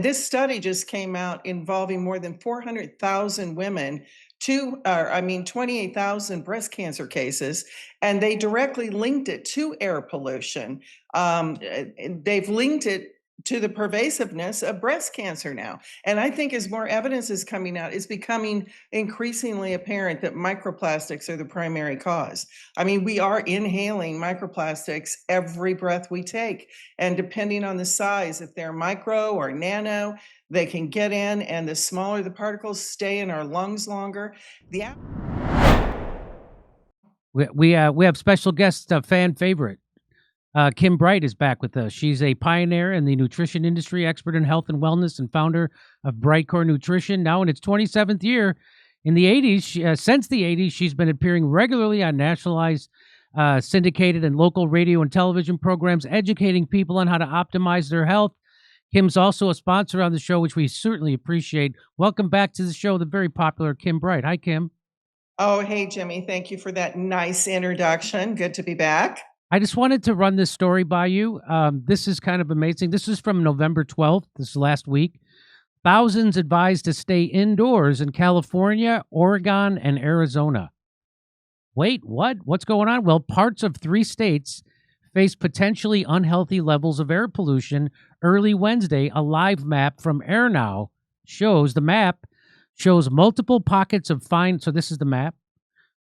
This study just came out involving more than 400,000 women, 28,000 breast cancer cases, and they directly linked it to air pollution. They've linked it to the pervasiveness of breast cancer now. And I think as more evidence is coming out, it's becoming increasingly apparent that microplastics are the primary cause. I mean, we are inhaling microplastics every breath we take. And depending on the size, if they're micro or nano, they can get in, and the smaller the particles stay in our lungs longer. The We have special guest fan favorite. Kim Bright is back with us. She's a pioneer in the nutrition industry, expert in health and wellness, and founder of Brightcore Nutrition. Now in its 27th year. In the 80s, since the 80s, she's been appearing regularly on nationalized, syndicated, and local radio and television programs, educating people on how to optimize their health. Kim's also a sponsor on the show, which we certainly appreciate. Welcome back to the show, the very popular Kim Bright. Hi, Kim. Oh, hey, Jimmy. Thank you for that nice introduction. Good to be back. I just wanted to run this story by you. This is kind of amazing. This is from November 12th, this last week. Thousands advised to stay indoors in California, Oregon, and Arizona. Wait, what? What's going on? Well, parts of 3 states face potentially unhealthy levels of air pollution. Early Wednesday, a live map from AirNow shows multiple pockets of fine. So this is the map.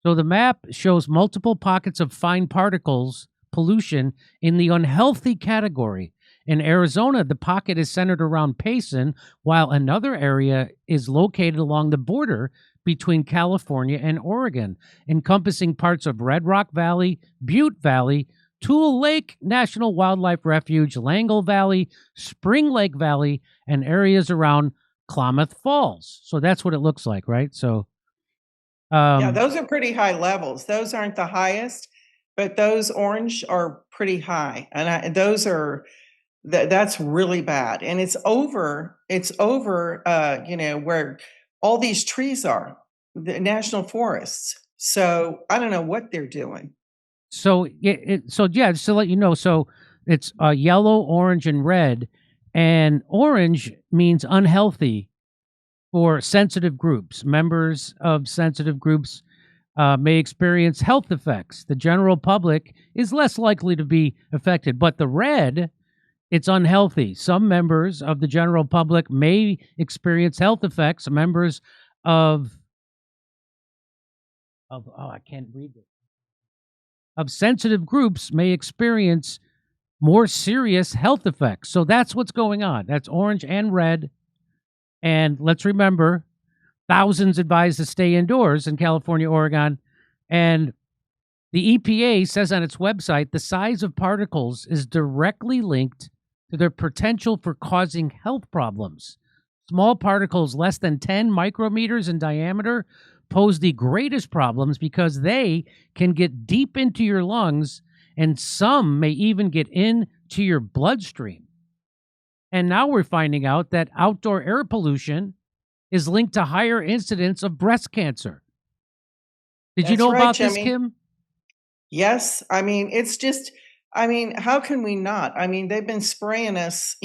So the map shows multiple pockets of fine particles pollution in the unhealthy category. In Arizona, the pocket is centered around Payson, while another area is located along the border between California and Oregon, encompassing parts of Red Rock Valley, Butte Valley, Tule Lake National Wildlife Refuge, Langle Valley, Spring Lake Valley, and areas around Klamath Falls. So that's what it looks like, right? So, yeah, those are pretty high levels. Those aren't the highest, but those orange are pretty high, and that's really bad. And it's over. Where all these trees are, the national forests. So I don't know what they're doing. So just to let you know, so it's yellow, orange, and red, and orange means unhealthy for sensitive groups. Members of sensitive groups may experience health effects. The general public is less likely to be affected, but the red, it's unhealthy. Some members of the general public may experience health effects. Members of sensitive groups may experience more serious health effects. So that's what's going on. That's orange and red. And let's remember, thousands advised to stay indoors in California, Oregon. And the EPA says on its website, the size of particles is directly linked to their potential for causing health problems. Small particles less than 10 micrometers in diameter pose the greatest problems because they can get deep into your lungs, and some may even get into your bloodstream. And now we're finding out that outdoor air pollution is linked to higher incidence of breast cancer. Did you know about this, Kim? Yes. I mean, how can we not? I mean, they've been spraying us,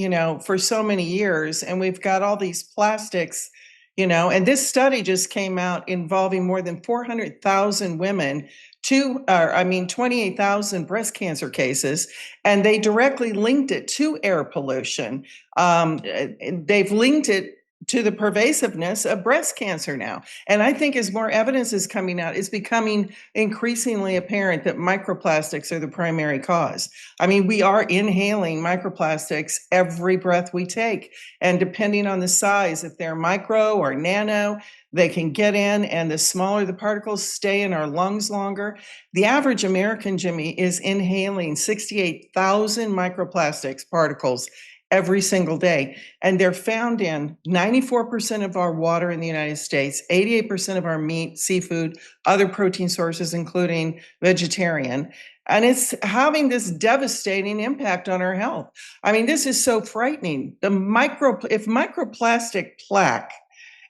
for so many years, and we've got all these plastics, and this study just came out involving more than 400,000 women, 28,000 breast cancer cases, and they directly linked it to air pollution. They've linked it to the pervasiveness of breast cancer now. And I think as more evidence is coming out, it's becoming increasingly apparent that microplastics are the primary cause. I mean, we are inhaling microplastics every breath we take. And depending on the size, if they're micro or nano, they can get in, and the smaller the particles stay in our lungs longer. The average American, Jimmy, is inhaling 68,000 microplastics particles every single day. And they're found in 94% of our water in the United States, 88% of our meat, seafood, other protein sources, including vegetarian. And it's having this devastating impact on our health. I mean, this is so frightening. If microplastic plaque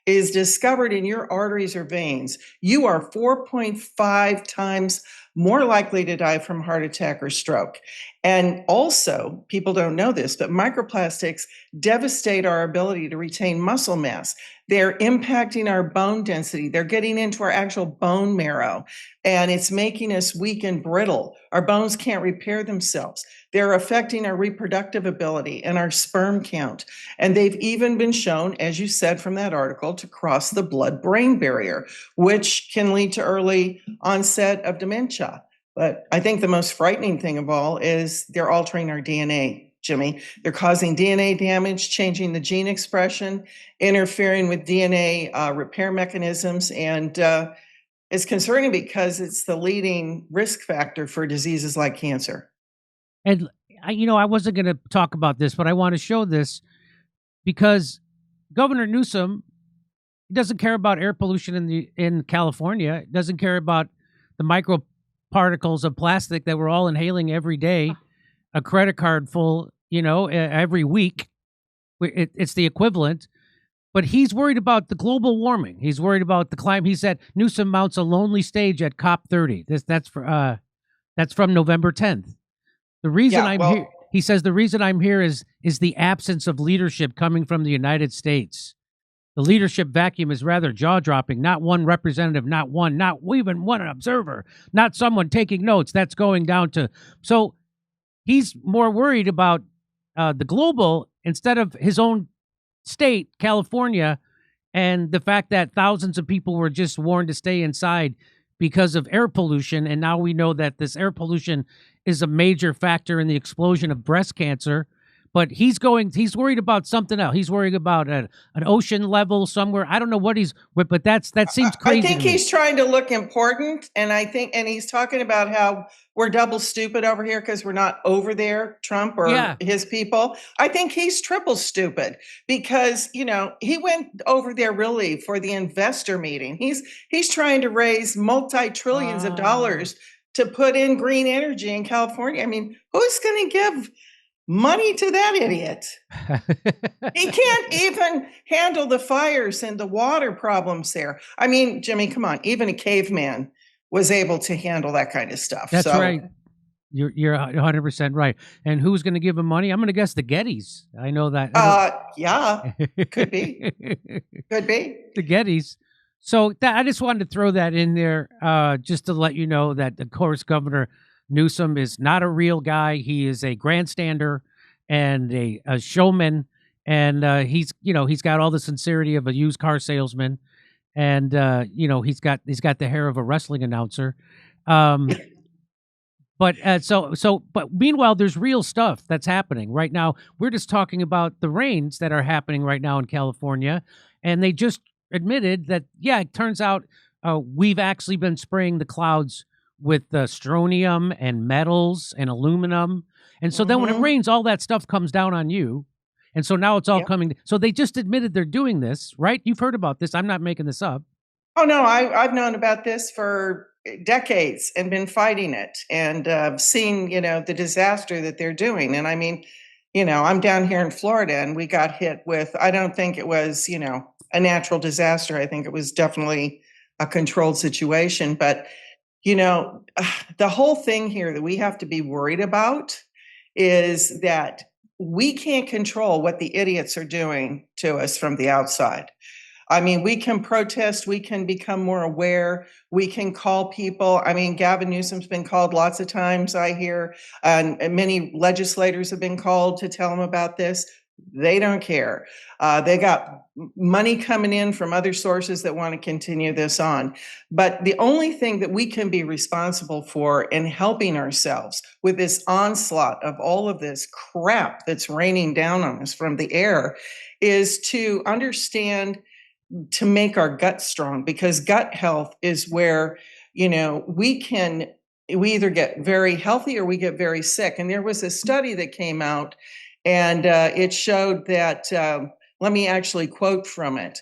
is discovered in your arteries or veins, you are 4.5 times more likely to die from heart attack or stroke. And also, people don't know this, but microplastics devastate our ability to retain muscle mass. They're impacting our bone density. They're getting into our actual bone marrow, and it's making us weak and brittle. Our bones can't repair themselves. They're affecting our reproductive ability and our sperm count. And they've even been shown, as you said from that article, to cross the blood-brain barrier, which can lead to early onset of dementia. But I think the most frightening thing of all is they're altering our DNA, Jimmy. They're causing DNA damage, changing the gene expression, interfering with DNA repair mechanisms, and it's concerning because it's the leading risk factor for diseases like cancer. And I wasn't going to talk about this, but I want to show this because Governor Newsom doesn't care about air pollution in California. Doesn't care about the microparticles of plastic that we're all inhaling every day. A credit card full, every week. It's the equivalent. But he's worried about the global warming. He's worried about the climate. He said Newsom mounts a lonely stage at COP30. That's from November 10th. The reason here, he says, the reason I'm here is the absence of leadership coming from the United States. The leadership vacuum is rather jaw-dropping. Not one representative, not even one observer, not someone taking notes. That's going down to. So he's more worried about the global instead of his own state, California, and the fact that thousands of people were just warned to stay inside because of air pollution. And now we know that this air pollution is a major factor in the explosion of breast cancer. But he's worried about something else. He's worried about an ocean level somewhere. I don't know what but that seems crazy. I think he's trying to look important. And he's talking about how we're double stupid over here because we're not over there, Trump or his people. I think he's triple stupid because, he went over there really for the investor meeting. He's trying to raise multi-trillions of dollars to put in green energy in California. I mean, who's going to give money to that idiot? He can't even handle the fires and the water problems there. I mean, Jimmy, come on. Even a caveman was able to handle that kind of stuff. That's right. You're 100% right. And who's going to give him money? I'm going to guess the Gettys. I know that. Yeah, could be. Could be. The Gettys. So I just wanted to throw that in there just to let you know that, of course, Governor Newsom is not a real guy. He is a grandstander and a showman, and he's got all the sincerity of a used car salesman, and he's got the hair of a wrestling announcer. But meanwhile, there's real stuff that's happening right now. We're just talking about the rains that are happening right now in California, and they just admitted that it turns out we've actually been spraying the clouds with strontium and metals and aluminum. And so then when it rains, all that stuff comes down on you. And so now it's all coming. So they just admitted they're doing this, right? You've heard about this. I'm not making this up. Oh, no, I've known about this for decades and been fighting it and seeing, the disaster that they're doing. And I mean, I'm down here in Florida and we got hit with, I don't think it was, a natural disaster. I think it was definitely a controlled situation. But the whole thing here that we have to be worried about is that we can't control what the idiots are doing to us from the outside. I mean, we can protest, we can become more aware, we can call people. I mean, Gavin Newsom's been called lots of times, I hear, and many legislators have been called to tell him about this. They don't care. They got money coming in from other sources that want to continue this on. But the only thing that we can be responsible for in helping ourselves with this onslaught of all of this crap that's raining down on us from the air is to understand, to make our gut strong, because gut health is where, we either get very healthy or we get very sick. And there was a study that came out and it showed that, let me actually quote from it.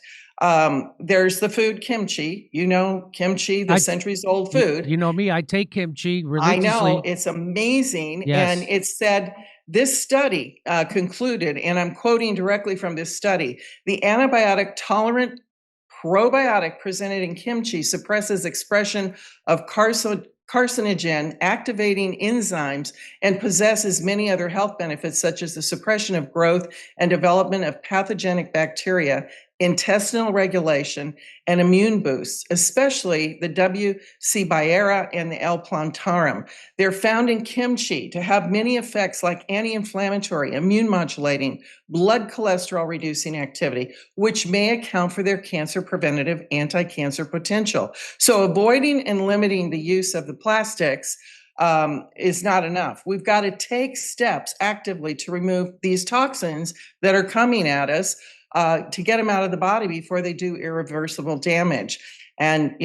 There's the food kimchi, kimchi, the centuries-old food. You know me, I take kimchi religiously. I know, it's amazing. Yes. And it said, this study concluded, and I'm quoting directly from this study, the antibiotic-tolerant probiotic presented in kimchi suppresses expression of carcinogen, activating enzymes, and possesses many other health benefits, such as the suppression of growth and development of pathogenic bacteria, intestinal regulation, and immune boosts, especially the W.C. Bayer and the L. plantarum. They're found in kimchi to have many effects like anti-inflammatory, immune modulating, blood cholesterol reducing activity, which may account for their cancer preventative anti-cancer potential. So avoiding and limiting the use of the plastics is not enough. We've got to take steps actively to remove these toxins that are coming at us, to get them out of the body before they do irreversible damage. And,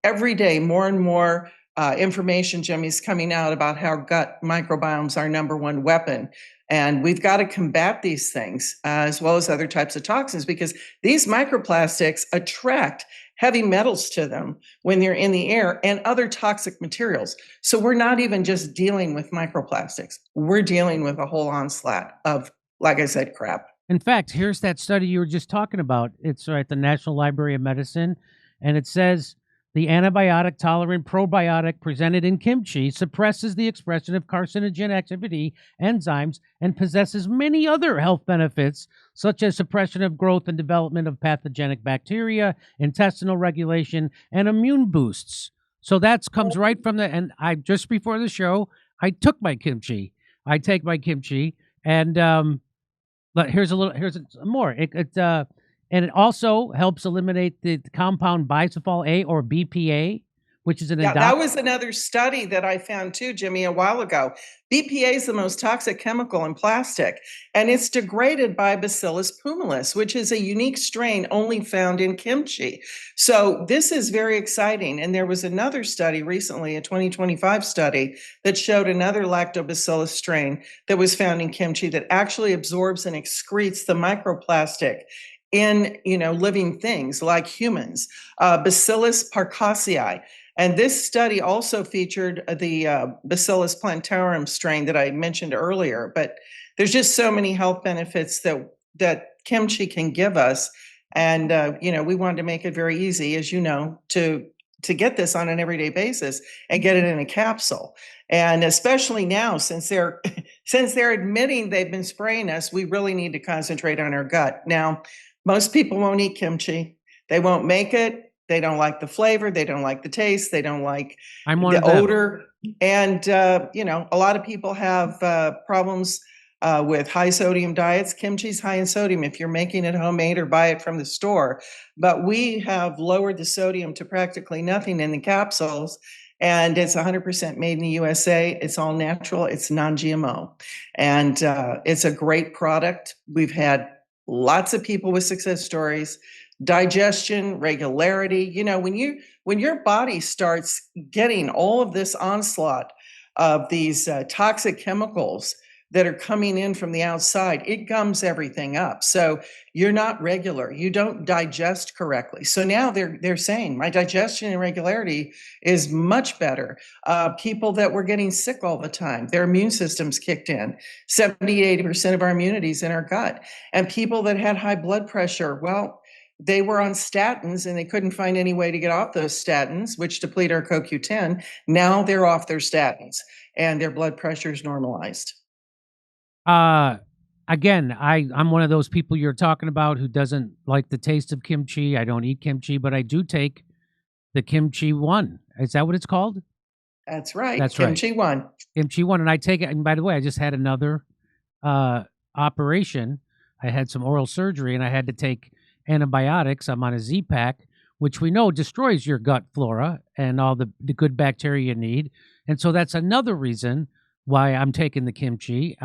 every day more and more information, Jimmy, is coming out about how gut microbiome's our number one weapon. And we've got to combat these things as well as other types of toxins, because these microplastics attract heavy metals to them when they're in the air and other toxic materials. So we're not even just dealing with microplastics. We're dealing with a whole onslaught of, like I said, crap. In fact, here's that study you were just talking about. It's at the National Library of Medicine, and it says the antibiotic-tolerant probiotic presented in kimchi suppresses the expression of carcinogen activity enzymes and possesses many other health benefits, such as suppression of growth and development of pathogenic bacteria, intestinal regulation, and immune boosts. So that comes right from and I just before the show, I took my kimchi. I take my kimchi, and but here's more. And it also helps eliminate the compound bisulfite A, or BPA, which is that was another study that I found too, Jimmy, a while ago. BPA is the most toxic chemical in plastic, and it's degraded by Bacillus pumilus, which is a unique strain only found in kimchi. So this is very exciting. And there was another study recently, a 2025 study, that showed another lactobacillus strain that was found in kimchi that actually absorbs and excretes the microplastic in living things like humans, Bacillus paracasei. And this study also featured the Bacillus plantarum strain that I mentioned earlier. But there's just so many health benefits that kimchi can give us, and we wanted to make it very easy, as you know, to get this on an everyday basis and get it in a capsule. And especially now, since they're admitting they've been spraying us, we really need to concentrate on our gut. Now, most people won't eat kimchi. They won't make it. They don't like the flavor. They don't like the taste. They don't like the odor. And, a lot of people have problems with high sodium diets. Kimchi's high in sodium if you're making it homemade or buy it from the store. But we have lowered the sodium to practically nothing in the capsules. And it's 100% made in the USA. It's all natural. It's non-GMO. And it's a great product. We've had lots of people with success stories. Digestion, regularity. When your body starts getting all of this onslaught of these toxic chemicals that are coming in from the outside, it gums everything up. So you're not regular. You don't digest correctly. So now they're saying my digestion and regularity is much better. People that were getting sick all the time, their immune systems kicked in. 70-80% of our immunity is in our gut. And people that had high blood pressure, well, they were on statins and they couldn't find any way to get off those statins, which deplete our CoQ10. Now they're off their statins and their blood pressure is normalized. Again, I'm one of those people you're talking about who doesn't like the taste of kimchi. I don't eat kimchi, but I do take the Kimchi One. Is that what it's called? That's right. That's Kimchi right. One. Kimchi One. And I take it. And by the way, I just had another operation. I had some oral surgery and I had to take antibiotics. I'm on a Z-Pack, which we know destroys your gut flora and all the good bacteria you need. And so that's another reason why I'm taking the kimchi.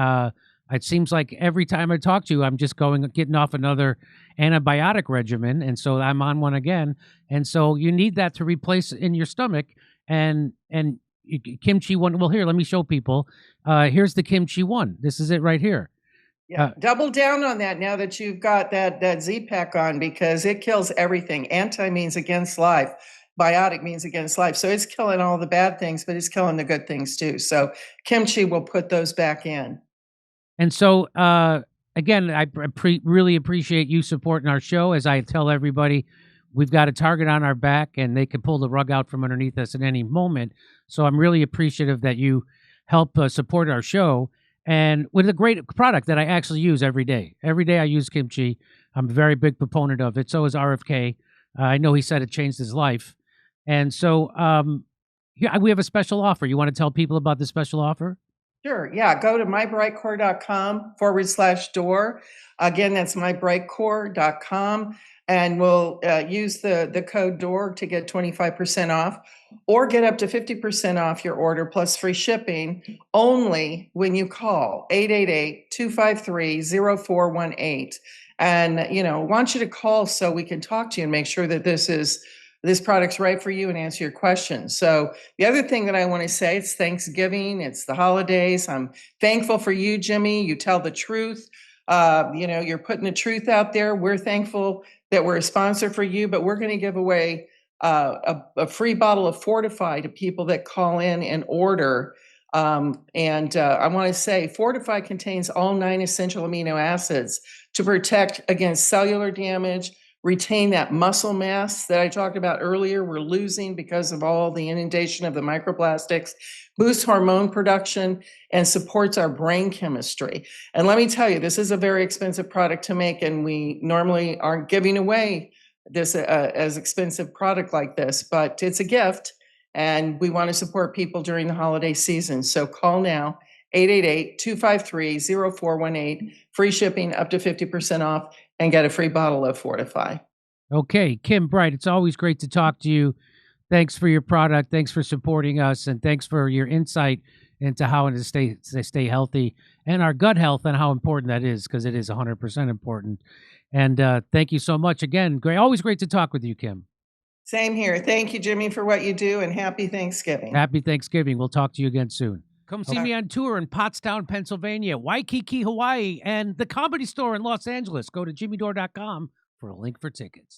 It seems like every time I talk to you, I'm just getting off another antibiotic regimen. And so I'm on one again. And so you need that to replace in your stomach. And Kimchi One, well, here, let me show people. Here's the Kimchi One. This is it right here. Yeah, double down on that now that you've got that Z-Pack on, because it kills everything. Anti means against life. Biotic means against life. So it's killing all the bad things, but it's killing the good things too. So kimchi will put those back in. And so, again, I really appreciate you supporting our show. As I tell everybody, we've got a target on our back, and they can pull the rug out from underneath us at any moment. So I'm really appreciative that you help support our show, and with a great product that I actually use every day. Every day I use Kimchi. I'm a very big proponent of it. So is RFK. I know he said it changed his life. And so yeah, we have a special offer. You want to tell people about the special offer? Sure. Yeah. Go to mybrightcore.com/door. Again, that's mybrightcore.com. And we'll use the code DOOR to get 25% off, or get up to 50% off your order plus free shipping only when you call 888-253-0418. And, want you to call so we can talk to you and make sure that this product's right for you and answer your questions. So the other thing that I want to say, it's Thanksgiving, it's the holidays. I'm thankful for you, Jimmy. You tell the truth. You're putting the truth out there. We're thankful that we're a sponsor for you, but we're going to give away a free bottle of Fortify to people that call in and order. I want to say Fortify contains all 9 essential amino acids to protect against cellular damage, retain that muscle mass that I talked about earlier we're losing because of all the inundation of the microplastics, boosts hormone production, and supports our brain chemistry. And let me tell you, this is a very expensive product to make, and we normally aren't giving away this as expensive product like this, but it's a gift, and we want to support people during the holiday season. So call now, 888-253-0418, free shipping up to 50% off, and get a free bottle of Fortify. Okay, Kim Bright, it's always great to talk to you. Thanks for your product. Thanks for supporting us, and thanks for your insight into how to stay healthy and our gut health and how important that is, because it is 100% important. And thank you so much again. Great, always great to talk with you, Kim. Same here. Thank you, Jimmy, for what you do, and happy Thanksgiving. Happy Thanksgiving. We'll talk to you again soon. Come see me on tour in Pottstown, Pennsylvania, Waikiki, Hawaii, and the Comedy Store in Los Angeles. Go to jimmydore.com for a link for tickets.